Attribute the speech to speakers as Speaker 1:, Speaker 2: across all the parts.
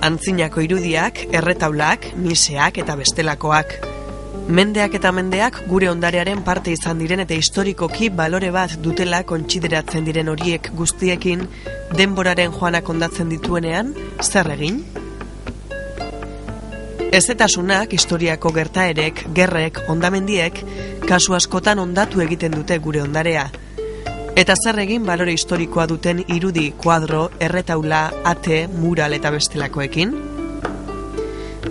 Speaker 1: antzinako irudiak, erretaulak, miseak eta bestelakoak. Mendeak eta mendeak gure ondarearen parte izan diren eta historikoki balore bat dutela kontsideratzen diren horiek guztiekin denboraren joanak ondatzen dituenean, zer egin? Ezetasunak, historiako gertaerek, gerrek, hondamendiek, kasu askotan hondatu egiten dute gure ondarea. Eta zer egin balore historikoa duten irudi, kuadro, erretaula, ate, mural eta bestelakoekin?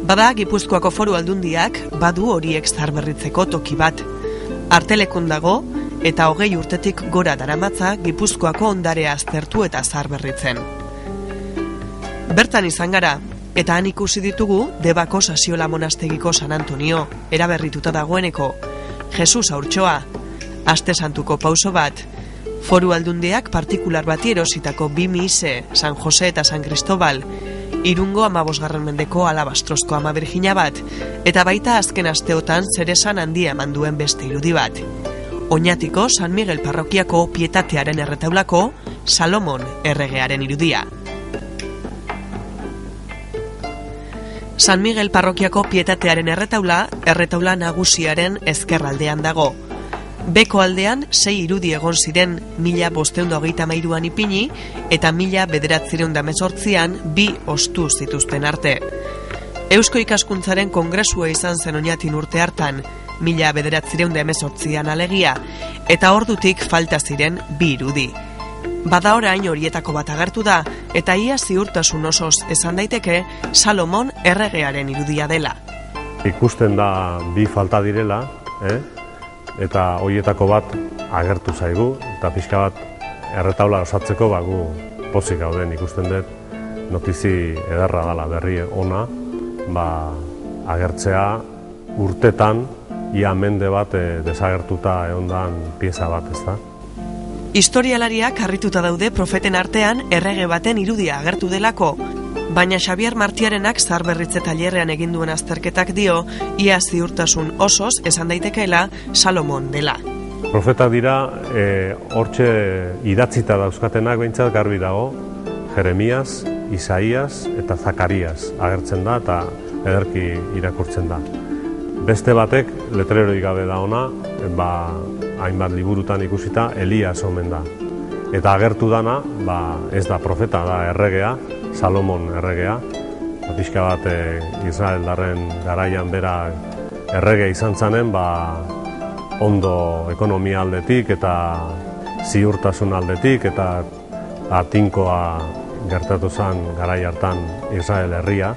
Speaker 1: Bada, Gipuzkoako Foru Aldundiak badu horiek zaharberritzeko toki bat. Artelekun dago eta 20 urtetik gora daramatza Gipuzkoako ondarea aztertu eta zaharberritzen. Bertan izan gara, eta han ikusi ditugu Debako Sasiola Monastegiko San Antonio, eraberrituta dagoeneko, Jesus Aurtxoa, Aste Santuko pauso bat, Foru Aldundiak partikular bati erositako 2 mise, San Jose eta San Cristobal, Irungo 15. mendeko Alabastrozko Ama Birjina bat, eta baita azken asteotan zeresan handia eman duen beste irudi bat. Oñatiko San Miguel parrokiako Pietatearen erretaulako Salomon erregearen irudia. San Miguel parrokiako Pietatearen erretaula nagusiaren ezkerraldean dago. Beko aldean 6 irudi egon ziren 1523an ipini eta 1918an 2 ostu zituzten arte. Eusko Ikaskuntzaren kongresua izan zen Oñatin urte hartan, 1918an alegia, eta ordutik falta ziren 2 irudi. Bada orain horietako bat agertu da, eta ia ziurtasun osoz esan daiteke Salomon erregearen irudia dela.
Speaker 2: Ikusten da 2 falta direla, eta horietako bat agertu zaigu, eta pixka bat erretaula osatzeko gu pozik gauden ikusten dut notizi ederra dela berri ona, agertzea urtetan ia mende bat desagertuta egondan pieza bat, ezta?
Speaker 1: Historialariak harrituta daude profeten artean errege baten irudia agertu delako, baina Xabier Martiarenak zaharberritze tailerrean egin duen azterketak dio, ia ziurtasun osoz esan daitekeela Salomon dela.
Speaker 2: Profetak dira, hortxe idatzita dauzkatenak behintzat garbi dago, Jeremias, Isaias eta Zakarias agertzen da eta ederki irakurtzen da. Beste batek, letreroik gabe da ona, hainbat liburutan ikusita, Elias omen da. Eta agertu dana, ez da profeta, da erregea, Salomon erregea. Pixka bat Israeldarren garaian bera errege izan zanen, ondo ekonomia aldetik eta ziurtasun aldetik eta tinkoa gertatu zen garai hartan Israel herria.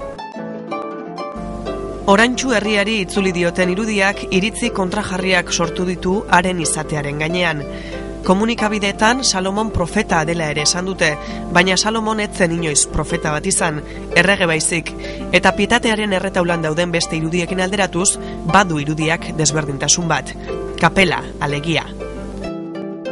Speaker 1: Oraintsu herriari itzuli dioten irudiak iritzi kontrajarriak sortu ditu haren izatearen gainean. Komunikabideetan Salomon profeta dela ere esan dute, baina Salomon etzen inoiz profeta bat izan, errege baizik, eta Pietatearen erretaulan dauden beste irudiekin alderatuz, badu irudiak desberdintasun bat. Kapela, alegia.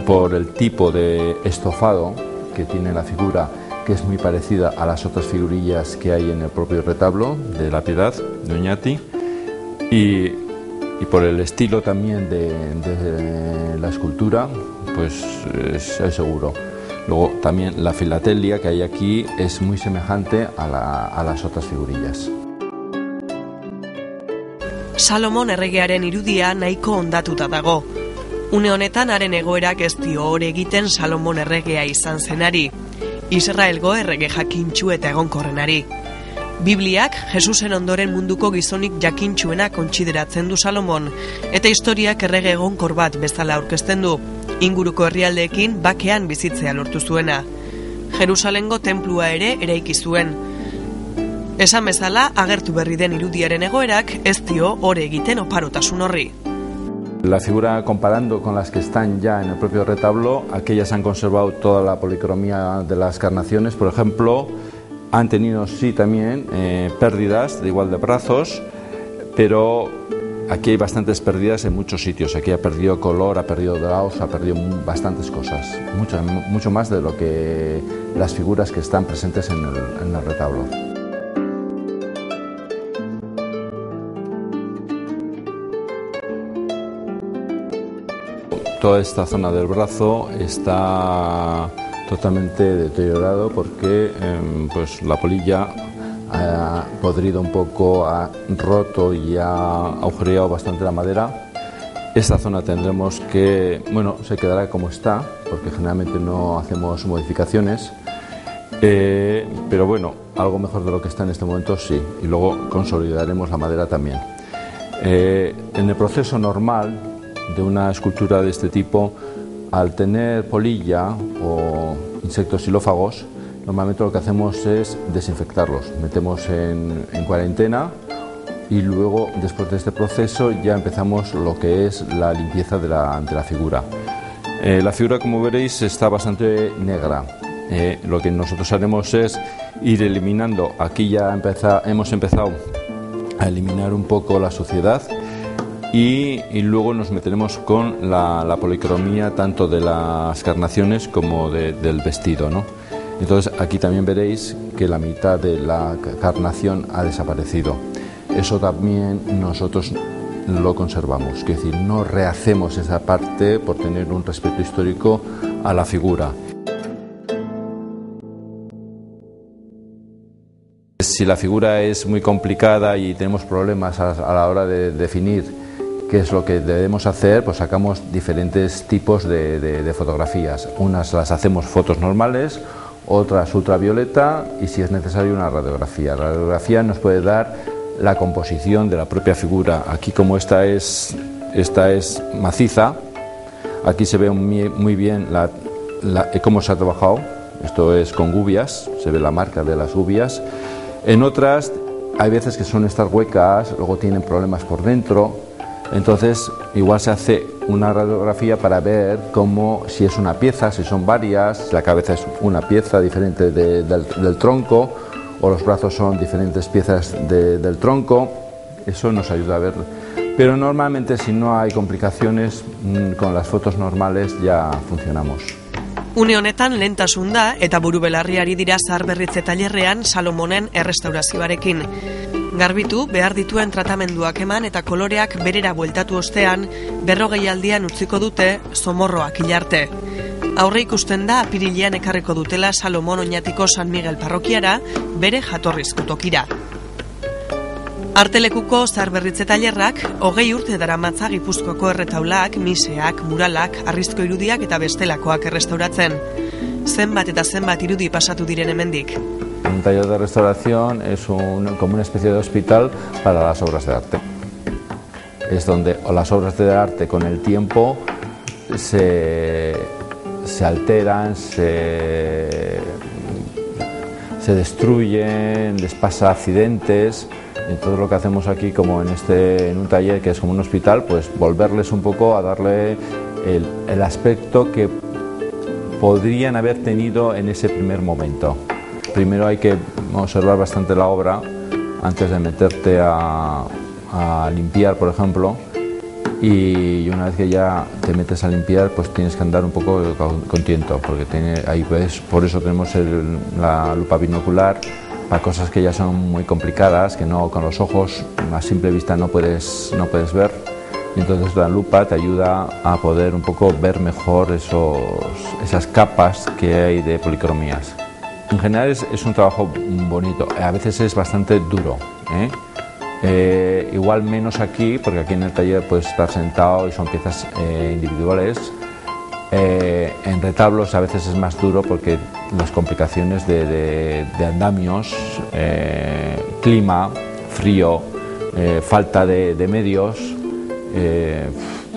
Speaker 3: Por el tipo de estofado que tiene la figura, que es muy parecida a las otras figurillas que hay en el propio retablo de la Piedad de Oñati, y por el estilo también de la escultura, pues es seguro. Luego también la filatelia que hay aquí es muy semejante a las otras figurillas.
Speaker 1: Salomon erregearen irudia nahiko hondatuta dago. Une honetan haren egoerak ez dio hore egiten Salomon erregea izan zenari, Israelgo errege jakintsu eta egonkorrenari. Bibliak Jesusen ondoren munduko gizonik jakintsuena kontsideratzen du Salomon, eta historiak errege egonkor bat bezala aurkezten du, inguruko herrialdeekin bakean bizitzea lortu zuena. Jerusalengo tenplua ere eraiki zuen. Esan bezala, agertu berri den irudiaren egoerak ez dio hore egiten oparotasun horri.
Speaker 3: La figura, comparando con las que están ya en el propio retablo, aquellas han conservado toda la policromía de las carnaciones. Por ejemplo, han tenido sí también pérdidas de igual de brazos, pero aquí hay bastantes pérdidas en muchos sitios. Aquí ha perdido color, ha perdido dorados, ha perdido bastantes cosas, mucho más de lo que las figuras que están presentes en el retablo. Toda esta zona del brazo está totalmente deteriorado porque pues la polilla ha podrido un poco, ha roto y ha agujereado bastante la madera. Esta zona tendremos que, bueno, se quedará como está, porque generalmente no hacemos modificaciones, pero bueno, algo mejor de lo que está en este momento sí, y luego consolidaremos la madera también. En el proceso normal de una escultura de este tipo, al tener polilla o insectos xilófagos, normalmente lo que hacemos es desinfectarlos, metemos en cuarentena y luego, después de este proceso, ya empezamos lo que es la limpieza de la figura. La figura, como veréis, está bastante negra. Lo que nosotros haremos es ir eliminando, aquí ya hemos empezado a eliminar un poco la suciedad y luego nos meteremos con la policromía tanto de las carnaciones como del vestido, ¿no? Entonces aquí también veréis que la mitad de la carnación ha desaparecido. Eso también nosotros lo conservamos, es decir, no rehacemos esa parte por tener un respeto histórico a la figura. Si la figura es muy complicada y tenemos problemas a la hora de definir qué es lo que debemos hacer, pues sacamos diferentes tipos de fotografías. Unas las hacemos fotos normales, otras ultravioleta y, si es necesario, una radiografía. La radiografía nos puede dar la composición de la propia figura. Aquí, como esta es maciza, aquí se ve muy bien cómo se ha trabajado. Esto es con gubias, se ve la marca de las gubias. En otras hay veces que son estas huecas, luego tienen problemas por dentro, entonces igual se hace una radiografía para ver si es una pieza, si son varias, si la cabeza es una pieza diferente del tronco o los brazos son diferentes piezas del tronco. Eso nos ayuda a ver, pero normalmente, si no hay complicaciones, con las fotos normales ya funcionamos.
Speaker 1: Une honetan lehentasun da eta burubelarriari dira zaharberritze tailerrean Salomonen errestaurazioarekin. Garbitu, behar dituen tratamenduak eman eta koloreak berera bueltatu ostean, 40 aldian utziko dute zomorroak hilarte. Aurre ikusten da apirilean ekarriko dutela Salomon Oñatiko San Miguel parrokiara bere jatorrizko tokira. Artelekuko zaharberritze tailerrak 20 urte daramatza Gipuzkoako erretaulak, miseak, muralak, harrizko irudiak eta bestelakoak errestauratzen. Zenbat eta zenbat irudi pasatu diren hemendik.
Speaker 3: Un taller de restauración es como una especie de hospital para las obras de arte. Es donde las obras de arte con el tiempo se alteran, se destruyen, les pasa accidentes. Entonces lo que hacemos aquí, como en un taller que es como un hospital, pues volverles un poco a darle el aspecto que podrían haber tenido en ese primer momento. Primero hay que observar bastante la obra antes de meterte a limpiar, por ejemplo, y una vez que ya te metes a limpiar, pues tienes que andar un poco con tiento, porque ahí ves, por eso tenemos la lupa binocular para cosas que ya son muy complicadas, que no con los ojos a simple vista no puedes ver, y entonces la lupa te ayuda a poder un poco ver mejor esas capas que hay de policromías. En general es un trabajo bonito, a veces es bastante duro, igual menos aquí, porque aquí en el taller puedes estar sentado y son piezas individuales. En retablos a veces es más duro porque las complicaciones de andamios, clima, frío, falta de medios,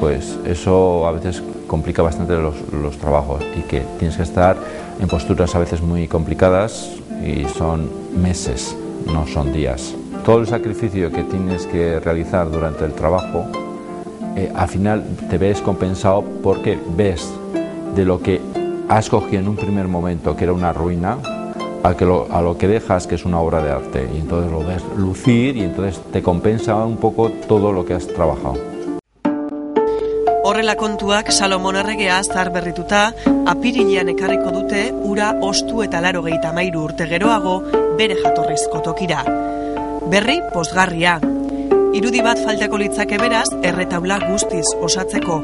Speaker 3: pues eso a veces complica bastante los trabajos, y que tienes que estar en posturas a veces muy complicadas y son meses, no son días. Todo el sacrificio que tienes que realizar durante el trabajo, al final te ves compensado porque ves de lo que has cogido en un primer momento, que era una ruina, a lo que dejas, que es una obra de arte, y entonces lo ves lucir y entonces te compensa un poco todo lo que has trabajado.
Speaker 1: Horrela kontuak, Salomon erregea zaharberrituta, apirilean ekarriko dute ura ostu eta 83 urte geroago bere jatorrizko tokira. Berri pozgarria. Irudi bat faltako litzake beraz, erretaula guztiz osatzeko.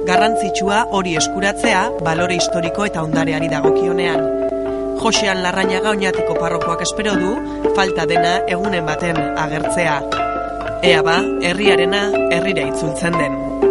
Speaker 1: Garrantzitsua hori eskuratzea, balore historiko eta ondareari dagokionean. Josean Larrañaga Oñatiko parrokoak espero du falta dena egunen baten agertzea. Ea ba, herriarena herrira itzultzen den.